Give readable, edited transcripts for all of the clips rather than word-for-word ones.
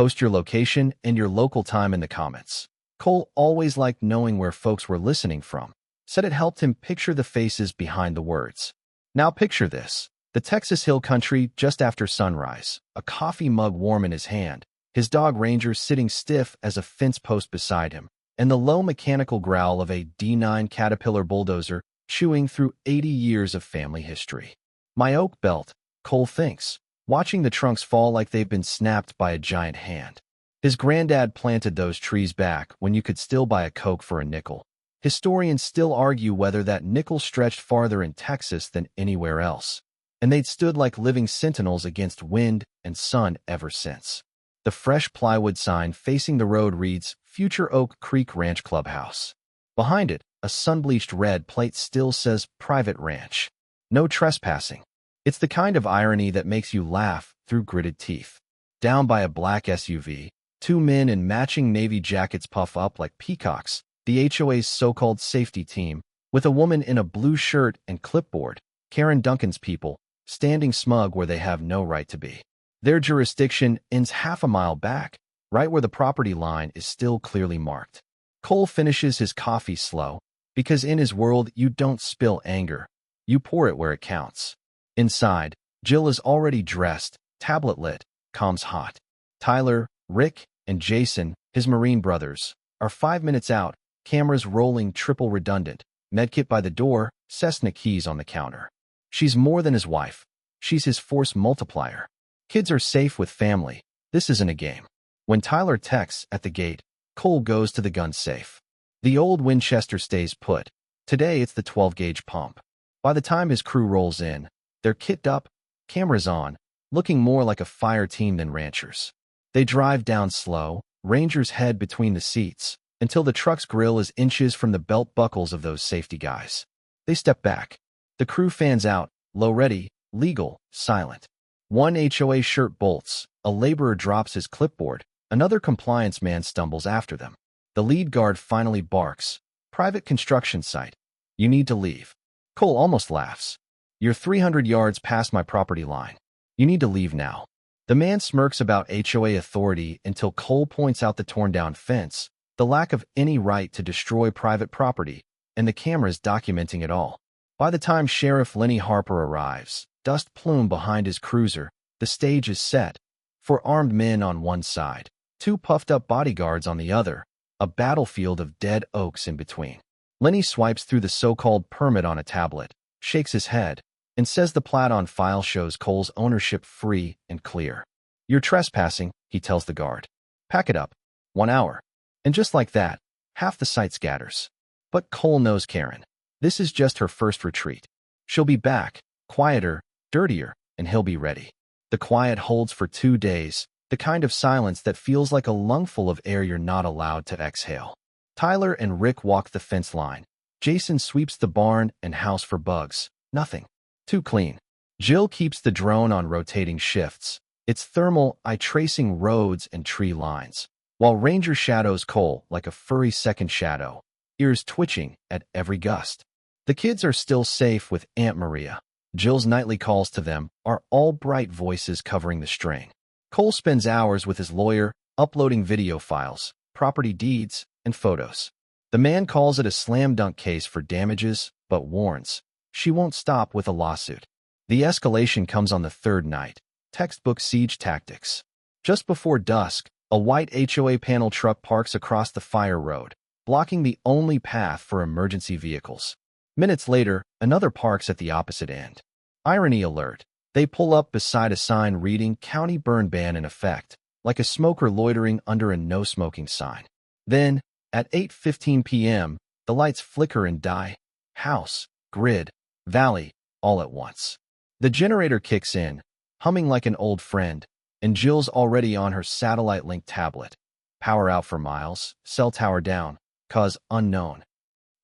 Post your location and your local time in the comments. Cole always liked knowing where folks were listening from. Said it helped him picture the faces behind the words. Now picture this. The Texas Hill Country just after sunrise, a coffee mug warm in his hand, his dog Ranger sitting stiff as a fence post beside him, and the low mechanical growl of a D9 Caterpillar bulldozer chewing through 80 years of family history. My oak belt, Cole thinks, watching the trunks fall like they've been snapped by a giant hand. His granddad planted those trees back when you could still buy a Coke for a nickel. Historians still argue whether that nickel stretched farther in Texas than anywhere else, and they'd stood like living sentinels against wind and sun ever since. The fresh plywood sign facing the road reads, Future Oak Creek Ranch Clubhouse. Behind it, a sun-bleached red plate still says Private Ranch. No trespassing. It's the kind of irony that makes you laugh through gritted teeth. Down by a black SUV, two men in matching navy jackets puff up like peacocks, the HOA's so-called safety team, with a woman in a blue shirt and clipboard, Karen Duncan's people, standing smug where they have no right to be. Their jurisdiction ends half a mile back, right where the property line is still clearly marked. Cole finishes his coffee slow, because in his world you don't spill anger, you pour it where it counts. Inside, Jill is already dressed, tablet lit, comms hot. Tyler, Rick, and Jason, his Marine brothers, are 5 minutes out, cameras rolling triple redundant, medkit by the door, Cessna keys on the counter. She's more than his wife. She's his force multiplier. Kids are safe with family. This isn't a game. When Tyler texts at the gate, Cole goes to the gun safe. The old Winchester stays put. Today it's the 12-gauge pump. By the time his crew rolls in, they're kitted up, cameras on, looking more like a fire team than ranchers. They drive down slow, Ranger's head between the seats, until the truck's grill is inches from the belt buckles of those safety guys. They step back. The crew fans out, low ready, legal, silent. One HOA shirt bolts, a laborer drops his clipboard, another compliance man stumbles after them. The lead guard finally barks. Private construction site. You need to leave. Cole almost laughs. You're 300 yards past my property line. You need to leave now. The man smirks about HOA authority until Cole points out the torn-down fence, the lack of any right to destroy private property, and the cameras documenting it all. By the time Sheriff Lenny Harper arrives, dust plume behind his cruiser, the stage is set. For armed men on one side, two puffed-up bodyguards on the other, a battlefield of dead oaks in between. Lenny swipes through the so-called permit on a tablet, shakes his head, and says the plat on file shows Cole's ownership free and clear. You're trespassing, he tells the guard. Pack it up. 1 hour. And just like that, half the site scatters. But Cole knows Karen. This is just her first retreat. She'll be back, quieter, dirtier, and he'll be ready. The quiet holds for 2 days, the kind of silence that feels like a lungful of air you're not allowed to exhale. Tyler and Rick walk the fence line. Jason sweeps the barn and house for bugs. Nothing. Too clean. Jill keeps the drone on rotating shifts, its thermal eye tracing roads and tree lines, while Ranger shadows Cole like a furry second shadow, ears twitching at every gust. The kids are still safe with Aunt Maria. Jill's nightly calls to them are all bright voices covering the string. Cole spends hours with his lawyer, uploading video files, property deeds, and photos. The man calls it a slam-dunk case for damages, but warns, she won't stop with a lawsuit. The escalation comes on the third night, textbook siege tactics. Just before dusk, a white HOA panel truck parks across the fire road, blocking the only path for emergency vehicles. Minutes later, another parks at the opposite end. Irony alert. They pull up beside a sign reading County Burn Ban in effect, like a smoker loitering under a no-smoking sign. Then, at 8:15 p.m., the lights flicker and die. House, grid, valley, all at once. The generator kicks in, humming like an old friend, and Jill's already on her satellite-linked tablet. Power out for miles, cell tower down, cause unknown.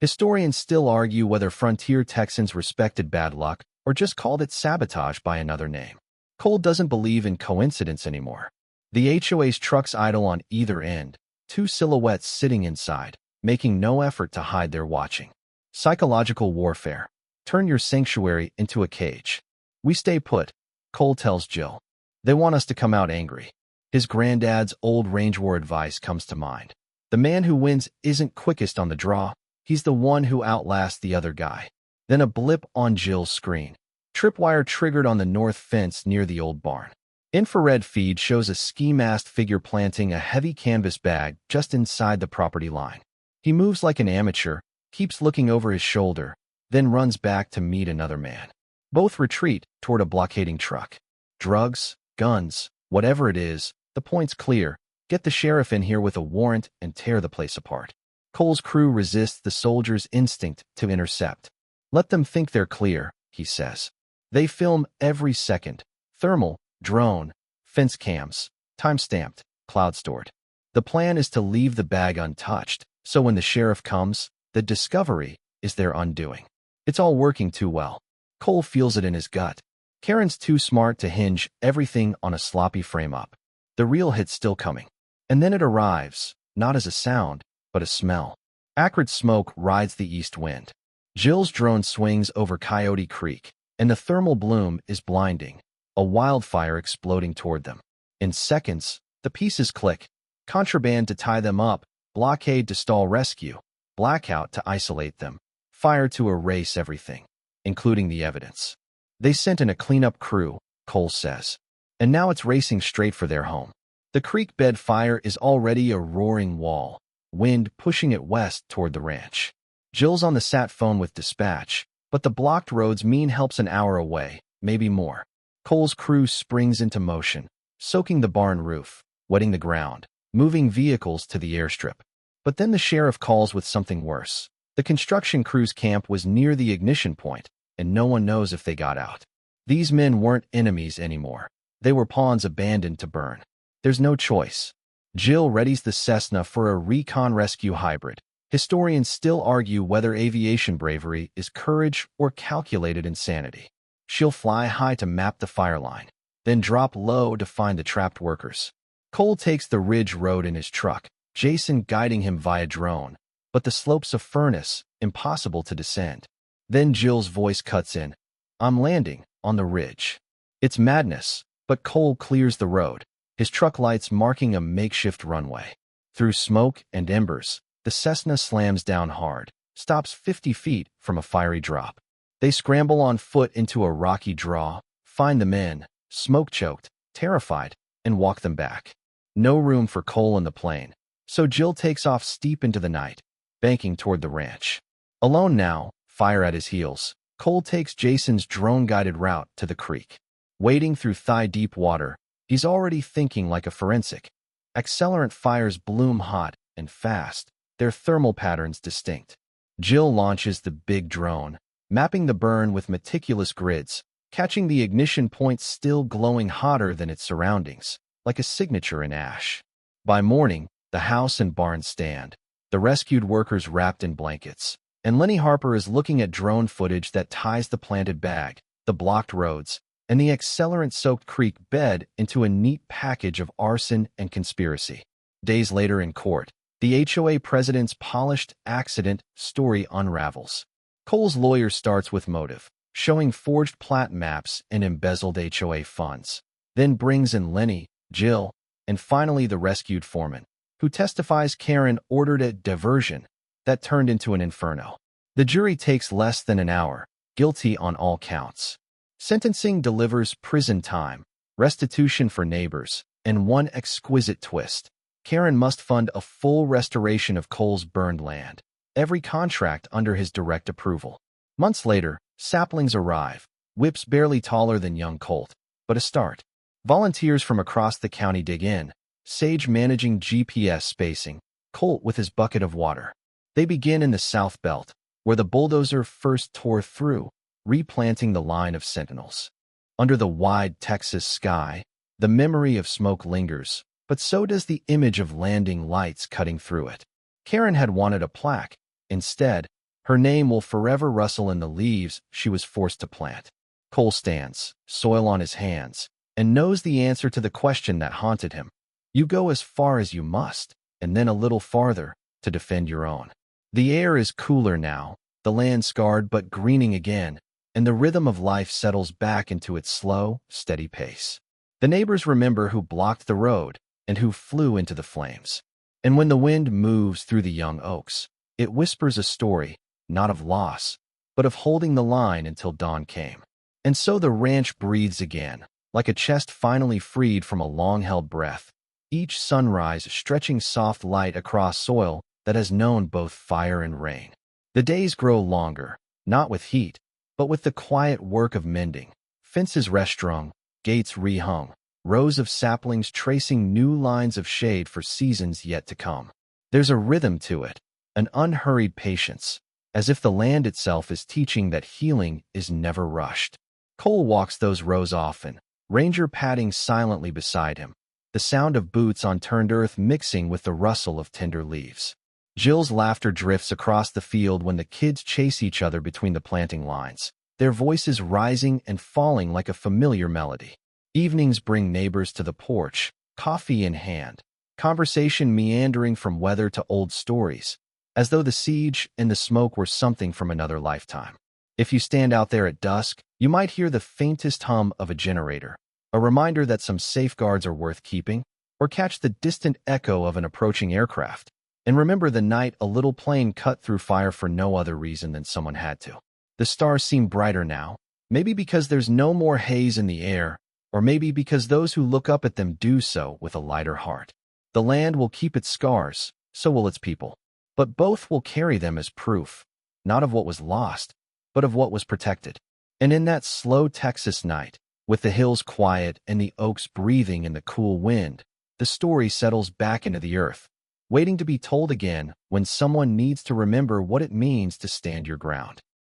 Historians still argue whether frontier Texans respected bad luck or just called it sabotage by another name. Cole doesn't believe in coincidence anymore. The HOA's trucks idle on either end, two silhouettes sitting inside, making no effort to hide their watching. Psychological warfare. Turn your sanctuary into a cage. We stay put, Cole tells Jill. They want us to come out angry. His granddad's old range war advice comes to mind. The man who wins isn't quickest on the draw, he's the one who outlasts the other guy. Then a blip on Jill's screen. Tripwire triggered on the north fence near the old barn. Infrared feed shows a ski-masked figure planting a heavy canvas bag just inside the property line. He moves like an amateur, keeps looking over his shoulder, then runs back to meet another man. Both retreat toward a blockading truck. Drugs, guns, whatever it is, the point's clear. Get the sheriff in here with a warrant and tear the place apart. Cole's crew resists the soldiers' instinct to intercept. Let them think they're clear, he says. They film every second. Thermal, drone, fence cams, time-stamped, cloud-stored. The plan is to leave the bag untouched, so when the sheriff comes, the discovery is their undoing. It's all working too well. Cole feels it in his gut. Karen's too smart to hinge everything on a sloppy frame-up. The real hit's still coming. And then it arrives, not as a sound, but a smell. Acrid smoke rides the east wind. Jill's drone swings over Coyote Creek, and the thermal bloom is blinding, a wildfire exploding toward them. In seconds, the pieces click. Contraband to tie them up, blockade to stall rescue, blackout to isolate them, fire to erase everything, including the evidence. They sent in a cleanup crew, Cole says, and now it's racing straight for their home. The creek bed fire is already a roaring wall, wind pushing it west toward the ranch. Jill's on the sat phone with dispatch, but the blocked roads mean help's an hour away, maybe more. Cole's crew springs into motion, soaking the barn roof, wetting the ground, moving vehicles to the airstrip. But then the sheriff calls with something worse. The construction crew's camp was near the ignition point, and no one knows if they got out. These men weren't enemies anymore. They were pawns abandoned to burn. There's no choice. Jill readies the Cessna for a recon rescue hybrid. Historians still argue whether aviation bravery is courage or calculated insanity. She'll fly high to map the fire line, then drop low to find the trapped workers. Cole takes the ridge road in his truck, Jason guiding him via drone, but the slopes of furnace, impossible to descend. Then Jill's voice cuts in. I'm landing on the ridge. It's madness, but Cole clears the road, his truck lights marking a makeshift runway. Through smoke and embers, the Cessna slams down hard, stops 50 feet from a fiery drop. They scramble on foot into a rocky draw, find the men, smoke-choked, terrified, and walk them back. No room for Cole in the plane, so Jill takes off steep into the night, banking toward the ranch. Alone now, fire at his heels, Cole takes Jason's drone-guided route to the creek. Wading through thigh-deep water, he's already thinking like a forensic. Accelerant fires bloom hot and fast, their thermal patterns distinct. Jill launches the big drone, mapping the burn with meticulous grids, catching the ignition point still glowing hotter than its surroundings, like a signature in ash. By morning, the house and barn stand, the rescued workers wrapped in blankets, and Lenny Harper is looking at drone footage that ties the planted bag, the blocked roads, and the accelerant-soaked creek bed into a neat package of arson and conspiracy. Days later in court, the HOA president's polished accident story unravels. Cole's lawyer starts with motive, showing forged plat maps and embezzled HOA funds, then brings in Lenny, Jill, and finally the rescued foreman, who testifies Karen ordered a diversion that turned into an inferno. The jury takes less than an hour, guilty on all counts. Sentencing delivers prison time, restitution for neighbors, and one exquisite twist. Karen must fund a full restoration of Cole's burned land, every contract under his direct approval. Months later, saplings arrive, whips barely taller than young Colt, but a start. Volunteers from across the county dig in, Sage managing GPS spacing, Colt with his bucket of water. They begin in the South Belt, where the bulldozer first tore through, replanting the line of sentinels. Under the wide Texas sky, the memory of smoke lingers, but so does the image of landing lights cutting through it. Karen had wanted a plaque. Instead, her name will forever rustle in the leaves she was forced to plant. Cole stands, soil on his hands, and knows the answer to the question that haunted him. You go as far as you must, and then a little farther, to defend your own. The air is cooler now, the land scarred but greening again, and the rhythm of life settles back into its slow, steady pace. The neighbors remember who blocked the road and who flew into the flames. And when the wind moves through the young oaks, it whispers a story, not of loss, but of holding the line until dawn came. And so the ranch breathes again, like a chest finally freed from a long-held breath, each sunrise stretching soft light across soil that has known both fire and rain. The days grow longer, not with heat, but with the quiet work of mending. Fences restrung, gates rehung, rows of saplings tracing new lines of shade for seasons yet to come. There's a rhythm to it, an unhurried patience, as if the land itself is teaching that healing is never rushed. Cole walks those rows often, Ranger padding silently beside him, the sound of boots on turned earth mixing with the rustle of tender leaves. Jill's laughter drifts across the field when the kids chase each other between the planting lines, their voices rising and falling like a familiar melody. Evenings bring neighbors to the porch, coffee in hand, conversation meandering from weather to old stories, as though the siege and the smoke were something from another lifetime. If you stand out there at dusk, you might hear the faintest hum of a generator, a reminder that some safeguards are worth keeping, or catch the distant echo of an approaching aircraft, and remember the night a little plane cut through fire for no other reason than someone had to. The stars seem brighter now, maybe because there's no more haze in the air, or maybe because those who look up at them do so with a lighter heart. The land will keep its scars, so will its people, but both will carry them as proof, not of what was lost, but of what was protected. And in that slow Texas night, with the hills quiet and the oaks breathing in the cool wind, the story settles back into the earth, waiting to be told again when someone needs to remember what it means to stand your ground.